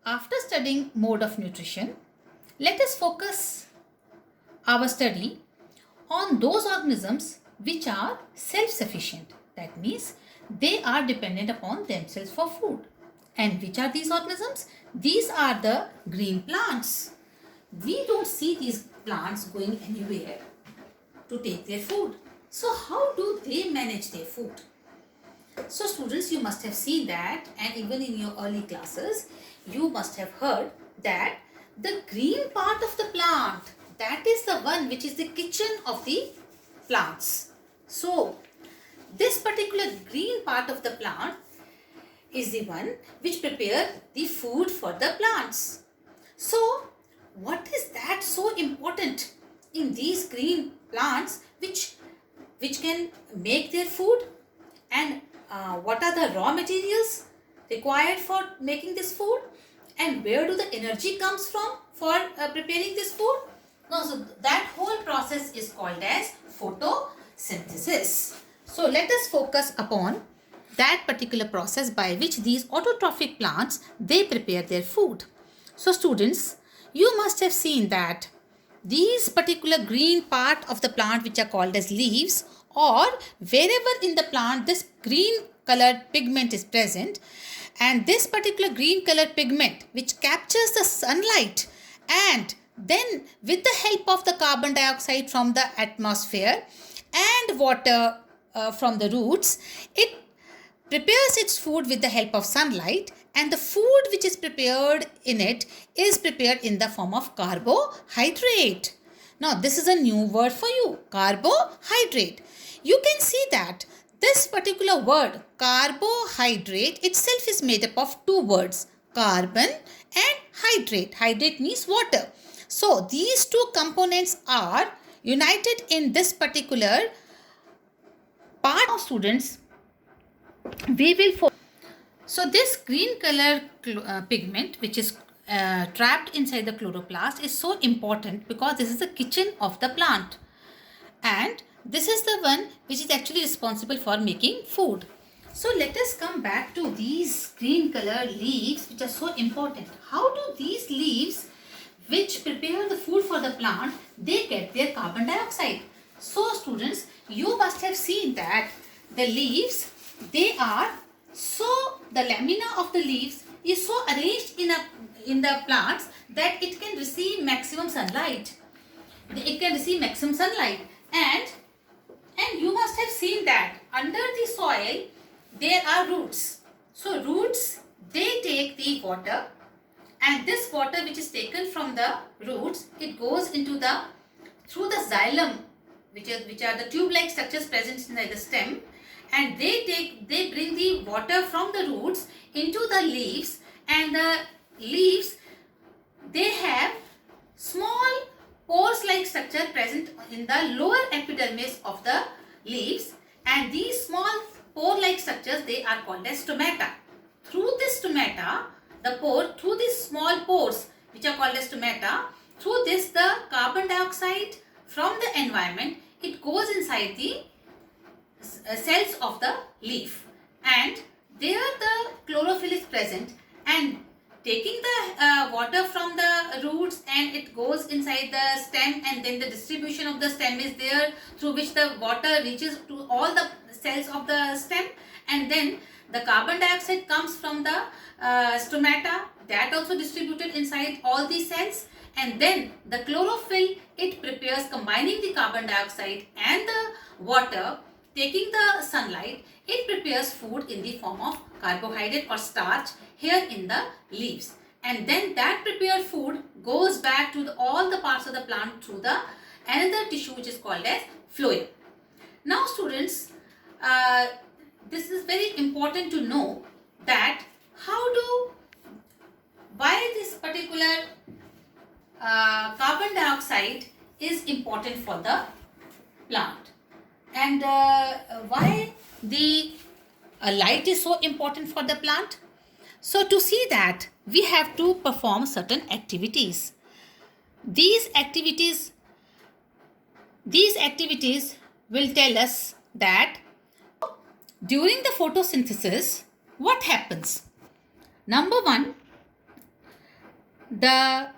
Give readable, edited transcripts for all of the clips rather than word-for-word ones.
After studying mode of nutrition, let us focus our study on those organisms which are self-sufficient. That means they are dependent upon themselves for food. And which are these organisms? These are the green plants. We don't see these plants going anywhere to take their food. So how do they manage their food? So students, you must have seen that, and even in your early classes, you must have heard that the green part of the plant, that is the one which is the kitchen of the plants. So this particular green part of the plant is the one which prepare the food for the plants. So what is that so important in these green plants which can make their food, and what are the raw materials required for making this food, and where do the energy comes from for preparing this food? No, so that whole process is called as photosynthesis. So let us focus upon that particular process by which these autotrophic plants, they prepare their food. So students, you must have seen that these particular green part of the plant which are called as leaves, or wherever in the plant this green colored pigment is present, and this particular green colored pigment which captures the sunlight, and then with the help of the carbon dioxide from the atmosphere and water from the roots, it prepares its food with the help of sunlight, and the food which is prepared in it is prepared in the form of carbohydrate. Now this is a new word for you, carbohydrate. You can see that this particular word carbohydrate itself is made up of two words, carbon and hydrate. Hydrate means water. So these two components are united in this particular part of students. We will focus. So this green color pigment which is trapped inside the chloroplast is so important because this is the kitchen of the plant, and this is the one which is actually responsible for making food. So let us come back to these green color leaves which are so important. How do these leaves which prepare the food for the plant, they get their carbon dioxide? So students, you must have seen that the leaves, they are so, the lamina of the leaves is so arranged in the plants that it can receive maximum sunlight. It can receive maximum sunlight, and you must have seen that under the soil there are roots. So roots, they take the water, and this water which is taken from the roots, it goes into through the xylem, which are the tube-like structures present inside the stem, and they bring the water from the roots into the leaves, and the leaves, they have small pores-like structure present in the lower epidermis of the leaves, and these small pore-like structures, they are called as stomata. Through this stomata, through these small pores which are called as stomata, through this the carbon dioxide from the environment, it goes inside the cells of the leaf, and there the chlorophyll is present, and taking the water from the roots, and it goes inside the stem, and then the distribution of the stem is there through which the water reaches to all the cells of the stem, and then the carbon dioxide comes from the stomata, that also distributed inside all these cells, and then the chlorophyll, it prepares, combining the carbon dioxide and the water, taking the sunlight, it prepares food in the form of carbohydrate or starch here in the leaves, and then that prepared food goes back to all the parts of the plant through the another tissue which is called as phloem. Now students, this is very important to know that why this particular carbon dioxide is important for the plant, and why the light is so important for the plant. So to see that, we have to perform certain activities. These activities will tell us that during the photosynthesis, what happens? Number one, the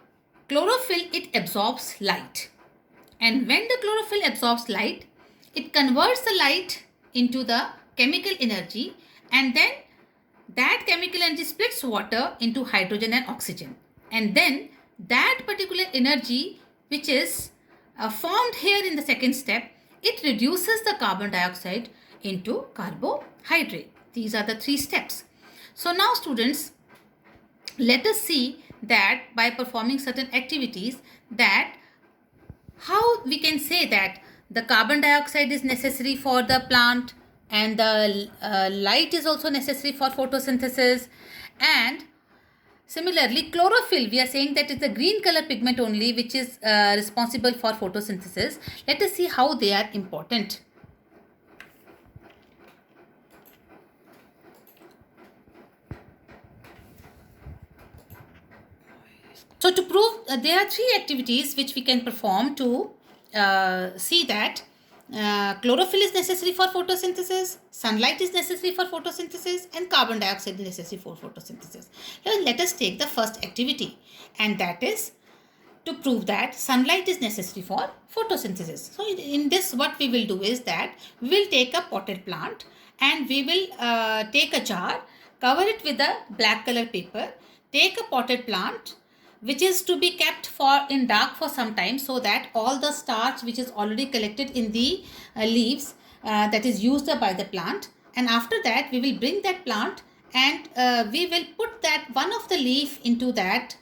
chlorophyll, it absorbs light. And when the chlorophyll absorbs light, it converts the light into the chemical energy, and then that chemical energy splits water into hydrogen and oxygen. And then that particular energy, which is formed here in the second step, it reduces the carbon dioxide into carbohydrate. These are the three steps. So now students, let us see that by performing certain activities, that how we can say that the carbon dioxide is necessary for the plant, and the light is also necessary for photosynthesis. And similarly, chlorophyll, we are saying that it's a green color pigment only which is responsible for photosynthesis. Let us see how they are important. So to prove, there are three activities which we can perform to see that chlorophyll is necessary for photosynthesis, sunlight is necessary for photosynthesis, and carbon dioxide is necessary for photosynthesis. Now let us take the first activity, and that is to prove that sunlight is necessary for photosynthesis. So in this, what we will do is that we will take a potted plant, and we will take a jar, cover it with a black color paper, take a potted plant which is to be kept for in dark for some time, so that all the starch which is already collected in the leaves, that is used by the plant. And after that, we will bring that plant, and we will put that one of the leaf into that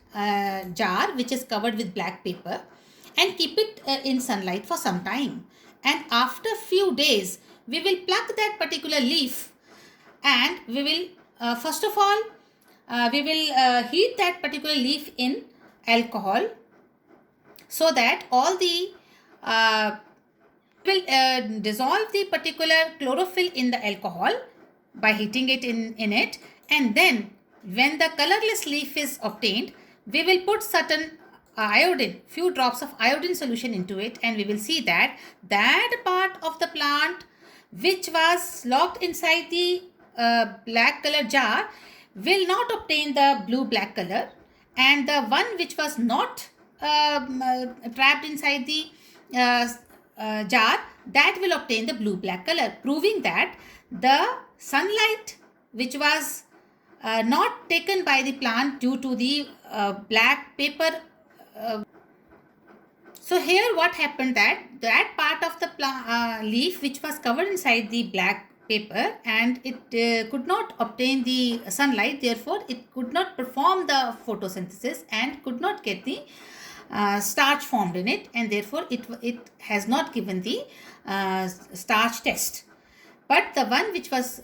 jar which is covered with black paper, and keep it in sunlight for some time. And after few days, we will pluck that particular leaf, and we will first of all we will heat that particular leaf in alcohol, so that all the will dissolve the particular chlorophyll in the alcohol by heating it in it. And then when the colorless leaf is obtained, we will put certain iodine, few drops of iodine solution into it, and we will see that that part of the plant which was locked inside the black color jar will not obtain the blue black color, and the one which was not trapped inside the jar, that will obtain the blue black color, proving that the sunlight which was not taken by the plant due to the black paper. So here what happened, that part of the leaf which was covered inside the black paper, and it could not obtain the sunlight, therefore it could not perform the photosynthesis and could not get the starch formed in it, and therefore it has not given the starch test. But the one which was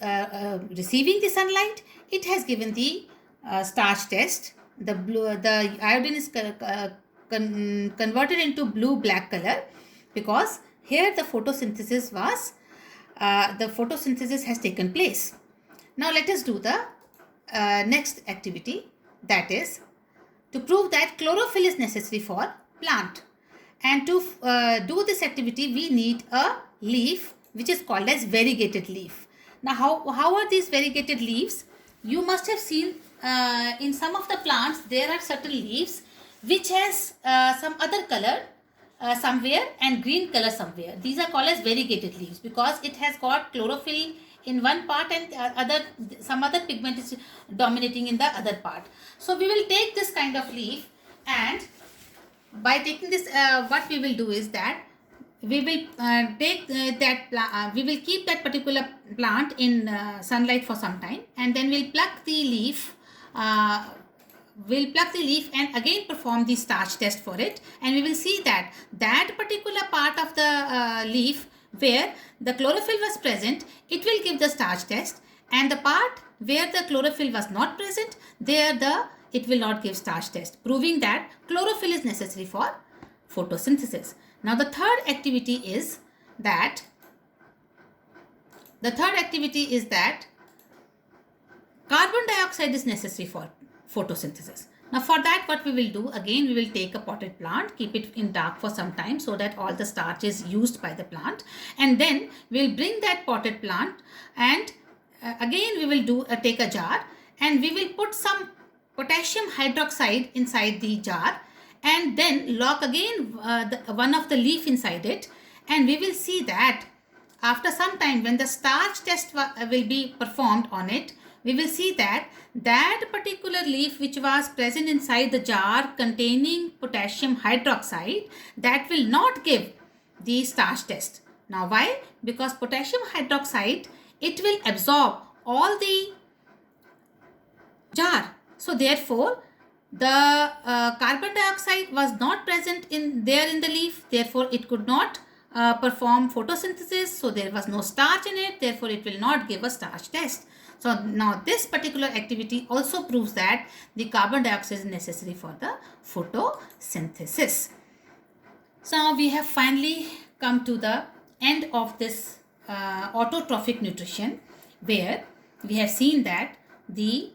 receiving the sunlight, it has given the starch test. The iodine is converted into blue black color, because here the photosynthesis has taken place. Now let us do the next activity, that is to prove that chlorophyll is necessary for plant. And to do this activity, we need a leaf which is called as variegated leaf. Now how are these variegated leaves? You must have seen in some of the plants there are certain leaves which has some other color somewhere and green color somewhere. These are called as variegated leaves, because it has got chlorophyll in one part and some other pigment is dominating in the other part. So we will take this kind of leaf, and by taking this, what we will do is that we will we will keep that particular plant in sunlight for some time, and then we'll pluck the leaf. We'll pluck the leaf and again perform the starch test for it, and we will see that that particular part of the leaf where the chlorophyll was present, it will give the starch test, and the part where the chlorophyll was not present, it will not give starch test, proving that chlorophyll is necessary for photosynthesis. Now the third activity is that carbon dioxide is necessary for photosynthesis. Now for that, what we will do, again we will take a potted plant, keep it in dark for some time so that all the starch is used by the plant, and then we will bring that potted plant, and again we will take a jar, and we will put some potassium hydroxide inside the jar and then lock again one of the leaf inside it, and we will see that after some time when the starch test will be performed on it, we will see that that particular leaf which was present inside the jar containing potassium hydroxide, that will not give the starch test. Now why? Because potassium hydroxide, it will absorb all the jar. So therefore the carbon dioxide was not present in the leaf, therefore it could not perform photosynthesis, so there was no starch in it, therefore it will not give a starch test. So now this particular activity also proves that the carbon dioxide is necessary for the photosynthesis. So now we have finally come to the end of this autotrophic nutrition, where we have seen that the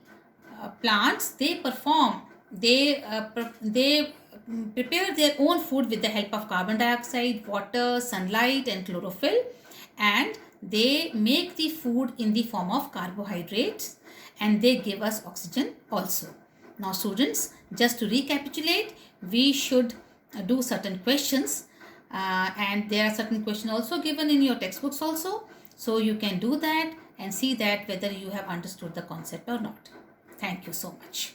plants, they prepare their own food with the help of carbon dioxide, water, sunlight and chlorophyll, and they make the food in the form of carbohydrates, and they give us oxygen also. Now students, just to recapitulate, we should do certain questions, and there are certain questions also given in your textbooks also, so you can do that and see that whether you have understood the concept or not. Thank you so much.